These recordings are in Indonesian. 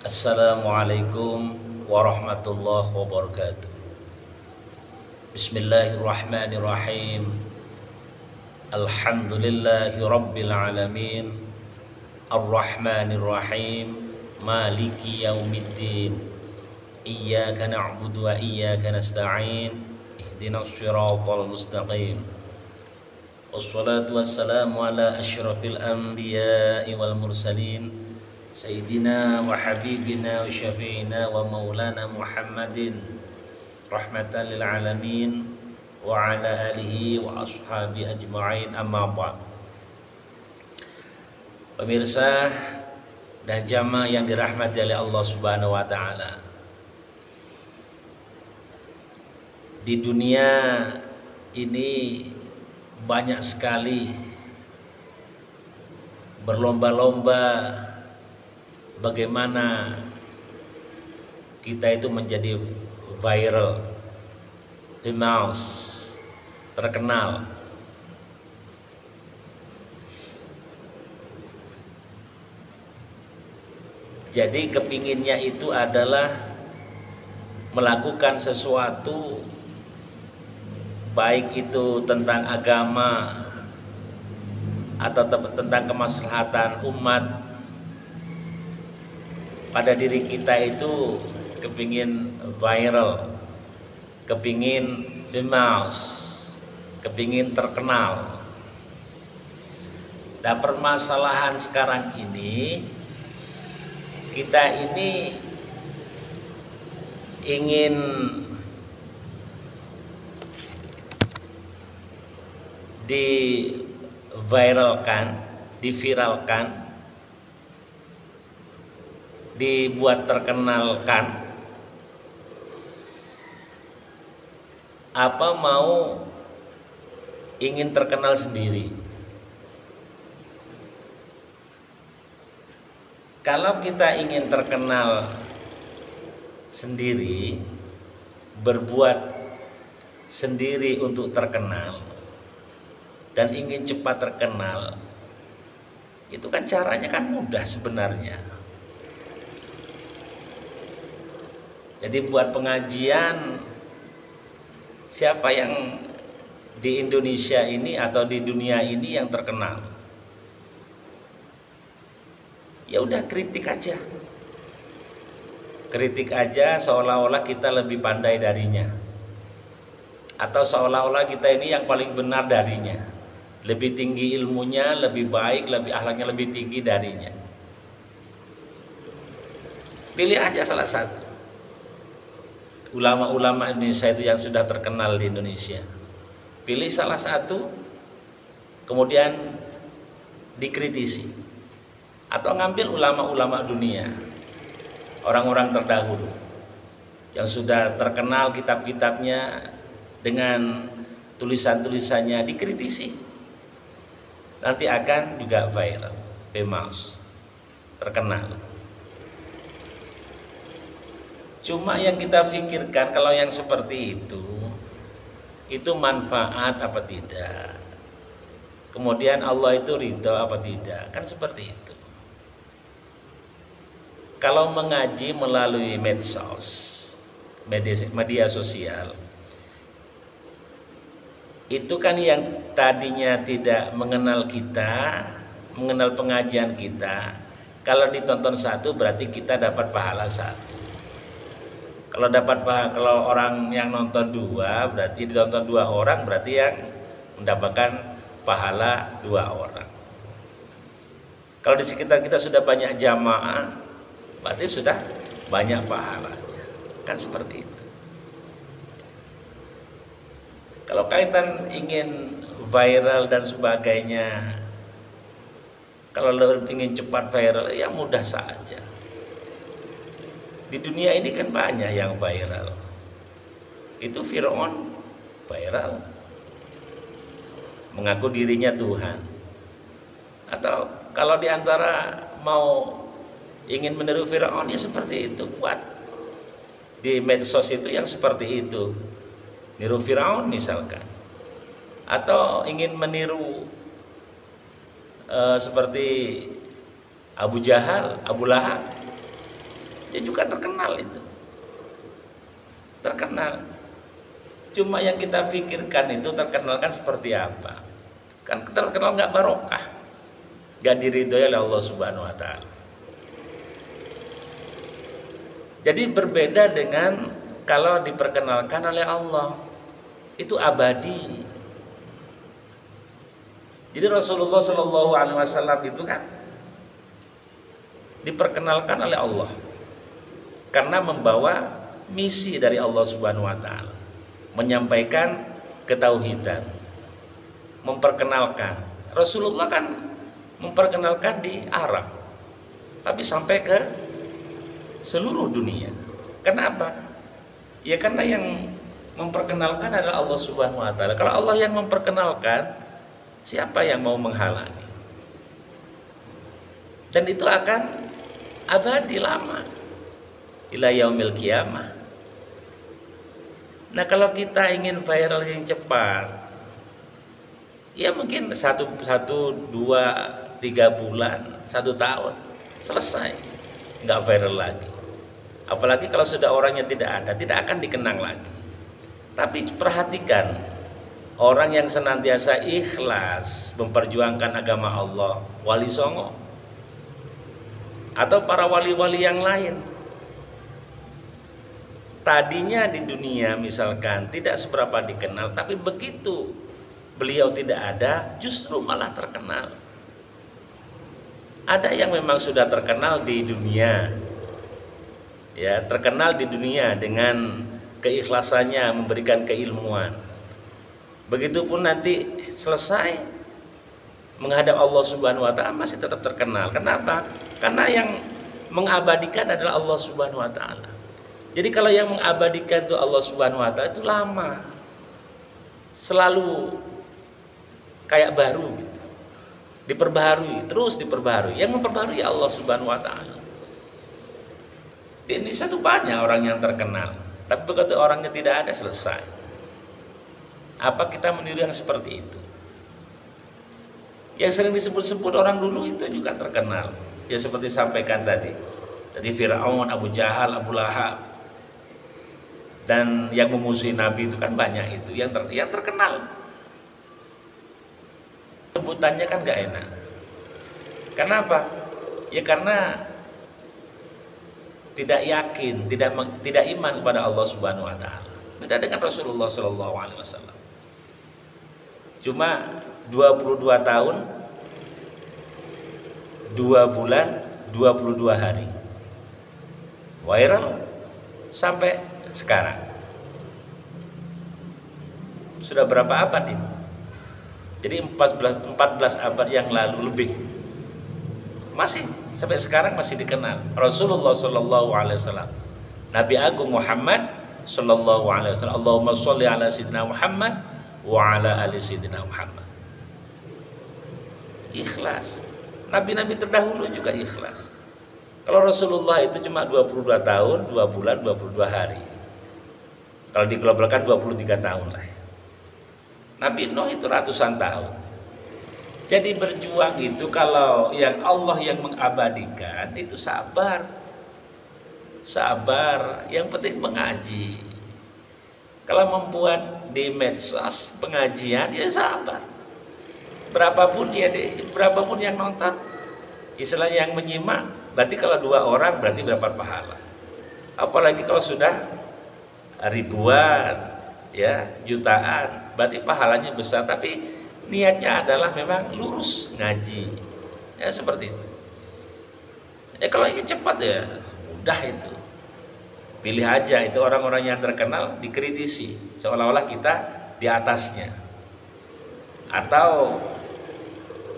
Assalamualaikum warahmatullahi wabarakatuh. Bismillahirrahmanirrahim. Alhamdulillahi rabbil alamin. Ar-Rahmanirrahim. Maliki yaumiddin. Iyyaka na'budu wa iyyaka nasta'in. Ihdinas siratal mustaqim. Wassalatu wassalamu ala asyrafil anbiya'i wal mursalin Sayyidina wa habibina wa syafi'ina wa maulana Muhammadin rahmatan lil alamin wa ala alihi wa ashabi ajma'in, amma ba'd. Pemirsa dan jamaah yang dirahmati oleh Allah Subhanahu wa taala. Di dunia ini banyak sekali berlomba-lomba bagaimana kita itu menjadi viral, famous, terkenal. Jadi kepinginnya itu adalah melakukan sesuatu, baik itu tentang agama atau tentang kemaslahatan umat. Pada diri kita itu kepingin viral, kepingin famous, kepingin terkenal. Dan permasalahan sekarang ini, kita ini ingin diviralkan, diviralkan, dibuat terkenalkan, apa mau ingin terkenal sendiri. Kalau kita ingin terkenal sendiri, berbuat sendiri untuk terkenal, dan ingin cepat terkenal, itu kan caranya kan mudah sebenarnya. Jadi buat pengajian, siapa yang di Indonesia ini atau di dunia ini yang terkenal? Ya udah, kritik aja. Kritik aja seolah-olah kita lebih pandai darinya. Atau seolah-olah kita ini yang paling benar darinya. Lebih tinggi ilmunya, lebih baik, lebih akhlaknya lebih tinggi darinya. Pilih aja salah satu. Ulama-ulama Indonesia itu yang sudah terkenal di Indonesia. Pilih salah satu, kemudian dikritisi. Atau ngambil ulama-ulama dunia, orang-orang terdahulu yang sudah terkenal kitab-kitabnya dengan tulisan-tulisannya, dikritisi. Nanti akan juga viral, famous, terkenal. Cuma yang kita pikirkan, kalau yang seperti itu manfaat apa tidak? Kemudian Allah itu ridho apa tidak? Kan seperti itu. Kalau mengaji melalui medsos, media sosial, itu kan yang tadinya tidak mengenal kita, mengenal pengajian kita, kalau ditonton satu berarti kita dapat pahala satu. Kalau orang yang nonton dua, berarti ditonton dua orang, berarti yang mendapatkan pahala dua orang. Kalau di sekitar kita sudah banyak jamaah, berarti sudah banyak pahalanya. Kan seperti itu. Kalau kaitan ingin viral dan sebagainya, kalau ingin cepat viral, ya mudah saja. Di dunia ini kan banyak yang viral. Itu Fir'aun viral, mengaku dirinya Tuhan. Atau kalau diantara mau ingin meniru Fir'aun, ya seperti itu, buat di medsos itu yang seperti itu, niru Fir'aun misalkan. Atau ingin meniru seperti Abu Jahal, Abu Lahab, ya juga terkenal itu. Terkenal. Cuma yang kita pikirkan itu terkenal kan seperti apa? Kan terkenal nggak barokah, nggak diridhoi oleh Allah Subhanahu Wa Taala. Jadi berbeda dengan kalau diperkenalkan oleh Allah, itu abadi. Jadi Rasulullah Shallallahu Alaihi Wasallam itu kan diperkenalkan oleh Allah karena membawa misi dari Allah Subhanahu Wa Taala, menyampaikan ketauhidan, memperkenalkan. Rasulullah kan memperkenalkan di Arab, tapi sampai ke seluruh dunia. Kenapa? Ya karena yang memperkenalkan adalah Allah Subhanahu Wa Taala. Kalau Allah yang memperkenalkan, siapa yang mau menghalangi? Dan itu akan abadi lama, ila yaumil qiyamah. Nah kalau kita ingin viral yang cepat, ya mungkin 1, 2, 3 bulan, 1 tahun selesai, nggak viral lagi. Apalagi kalau sudah orangnya tidak ada, tidak akan dikenang lagi. Tapi perhatikan, orang yang senantiasa ikhlas memperjuangkan agama Allah, Wali Songo atau para wali-wali yang lain, tadinya di dunia misalkan tidak seberapa dikenal, tapi begitu beliau tidak ada, justru malah terkenal. Ada yang memang sudah terkenal di dunia, ya terkenal di dunia dengan keikhlasannya memberikan keilmuan. Begitupun nanti selesai menghadap Allah Subhanahu Wa Taala masih tetap terkenal. Kenapa? Karena yang mengabadikan adalah Allah Subhanahu Wa Taala. Jadi kalau yang mengabadikan itu Allah Subhanahu Wa Taala itu lama, selalu kayak baru gitu, diperbaharui, terus diperbaharui. Yang memperbaharui ya Allah Subhanahu Wa Taala. Di Indonesia itu banyak orang yang terkenal, tapi begitu orangnya tidak ada, selesai. Apa kita meniru yang seperti itu? Yang sering disebut-sebut orang dulu itu juga terkenal, ya seperti sampaikan tadi, dari Fir'aun, Abu Jahal, Abu Lahab, dan yang memusuhi Nabi itu kan banyak itu yang terkenal. Sebutannya kan gak enak. Kenapa? Ya karena tidak yakin, tidak iman kepada Allah Subhanahu Wa Taala. Beda dengan Rasulullah Shallallahu Alaihi Wasallam. Cuma 22 tahun, 2 bulan, 22 hari viral sampai sekarang. Sudah berapa abad itu? Jadi 14 abad yang lalu lebih, masih sampai sekarang masih dikenal Rasulullah Shallallahu Alaihi Wasallam, Nabi Agung Muhammad Shallallahu Alaihi Wasallam. Allahumma sholli ala Sayyidina Muhammad wa ala ali Sayyidina Muhammad. Ikhlas. Nabi-nabi terdahulu juga ikhlas. Kalau Rasulullah itu cuma 22 tahun, 2 bulan, 22 hari. Kalau diglobalkan 23 tahun lah. Nabi Nuh itu ratusan tahun. Jadi berjuang itu kalau yang Allah yang mengabadikan itu sabar. Sabar, yang penting mengaji. Kalau membuat di medsos pengajian ya sabar. Berapapun yang nonton, istilahnya yang menyimak, berarti kalau 2 orang berarti berapa pahala. Apalagi kalau sudah ribuan, ya jutaan, berarti pahalanya besar. Tapi niatnya adalah memang lurus ngaji, ya seperti itu. Ya kalau ingin cepat ya udah itu, pilih aja itu orang-orang yang terkenal dikritisi seolah-olah kita di atasnya. Atau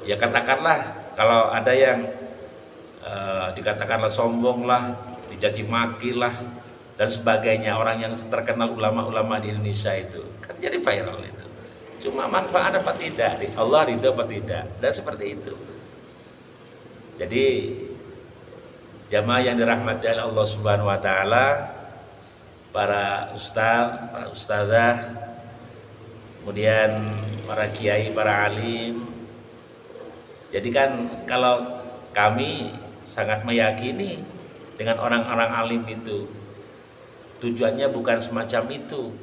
ya katakanlah kalau ada yang dikatakanlah sombong lah, dicaci maki lah dan sebagainya, orang yang terkenal ulama-ulama di Indonesia itu kan jadi viral itu. Cuma manfaat apa tidak, Allah ridho apa tidak, dan seperti itu. Jadi jamaah yang dirahmati oleh Allah Subhanahu Wa Taala, para ustaz, para ustazah, kemudian para kiai, para alim. Jadi kan kalau kami sangat meyakini dengan orang-orang alim itu. Tujuannya bukan semacam itu,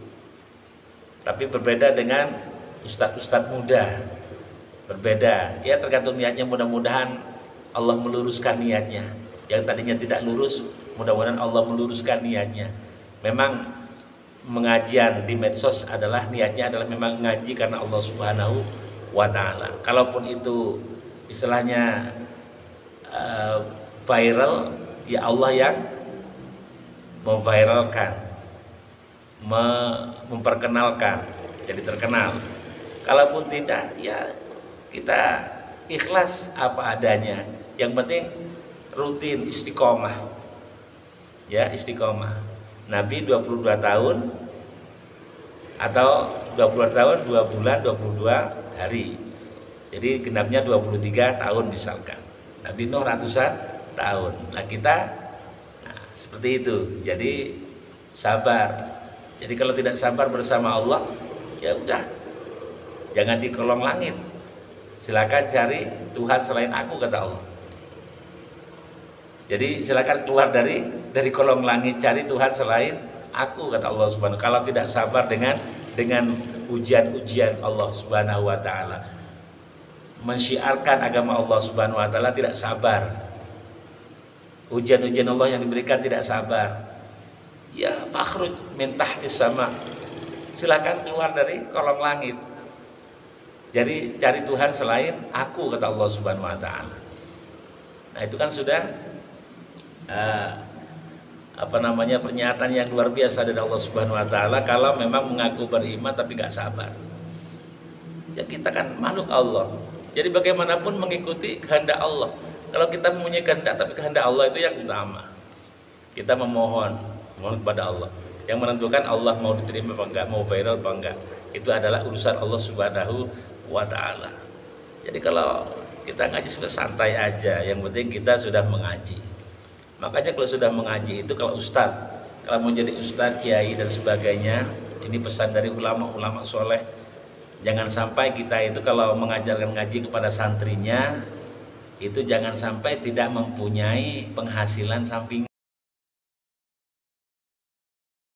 tapi berbeda dengan ustadz-ustadz muda. Berbeda, ya tergantung niatnya. Mudah-mudahan Allah meluruskan niatnya. Yang tadinya tidak lurus, mudah-mudahan Allah meluruskan niatnya. Memang mengajian di medsos adalah niatnya adalah memang ngaji karena Allah Subhanahu wa Ta'ala. Kalaupun itu istilahnya viral, ya Allah yang memviralkan, memperkenalkan, jadi terkenal. Kalaupun tidak, ya kita ikhlas apa adanya. Yang penting rutin istiqomah. Ya, istiqomah. Nabi 22 tahun atau 22 tahun 2 bulan 22 hari. Jadi genapnya 23 tahun misalkan. Nabi Nuh ratusan tahun. Nah kita seperti itu. Jadi sabar. Jadi kalau tidak sabar bersama Allah, ya udah, jangan di kolong langit. Silakan cari Tuhan selain aku, kata Allah. Jadi silakan keluar dari kolong langit, cari Tuhan selain aku, kata Allah Subhanahu. Kalau tidak sabar dengan ujian-ujian Allah Subhanahu wa Ta'ala, mensyiarkan agama Allah Subhanahu wa Ta'ala, tidak sabar. Ujian-ujian Allah yang diberikan tidak sabar. Ya fakhruj min tahtis sama. Silakan keluar dari kolong langit. Jadi cari Tuhan selain aku, kata Allah Subhanahu wa Ta'ala. Nah itu kan sudah pernyataan yang luar biasa dari Allah Subhanahu wa Ta'ala. Kalau memang mengaku beriman tapi gak sabar, ya kita kan makhluk Allah. Jadi bagaimanapun mengikuti kehendak Allah. Kalau kita mempunyai kehendak tapi kehendak Allah itu yang utama. Kita mohon kepada Allah. Yang menentukan Allah mau diterima apa enggak, mau viral apa enggak, itu adalah urusan Allah Subhanahu wa Ta'ala. Jadi kalau kita ngaji sudah santai aja, yang penting kita sudah mengaji. Makanya kalau sudah mengaji itu, kalau ustadz, kalau mau jadi ustadz, kiai dan sebagainya, ini pesan dari ulama-ulama soleh, jangan sampai kita itu kalau mengajarkan ngaji kepada santrinya itu jangan sampai tidak mempunyai penghasilan sampingan.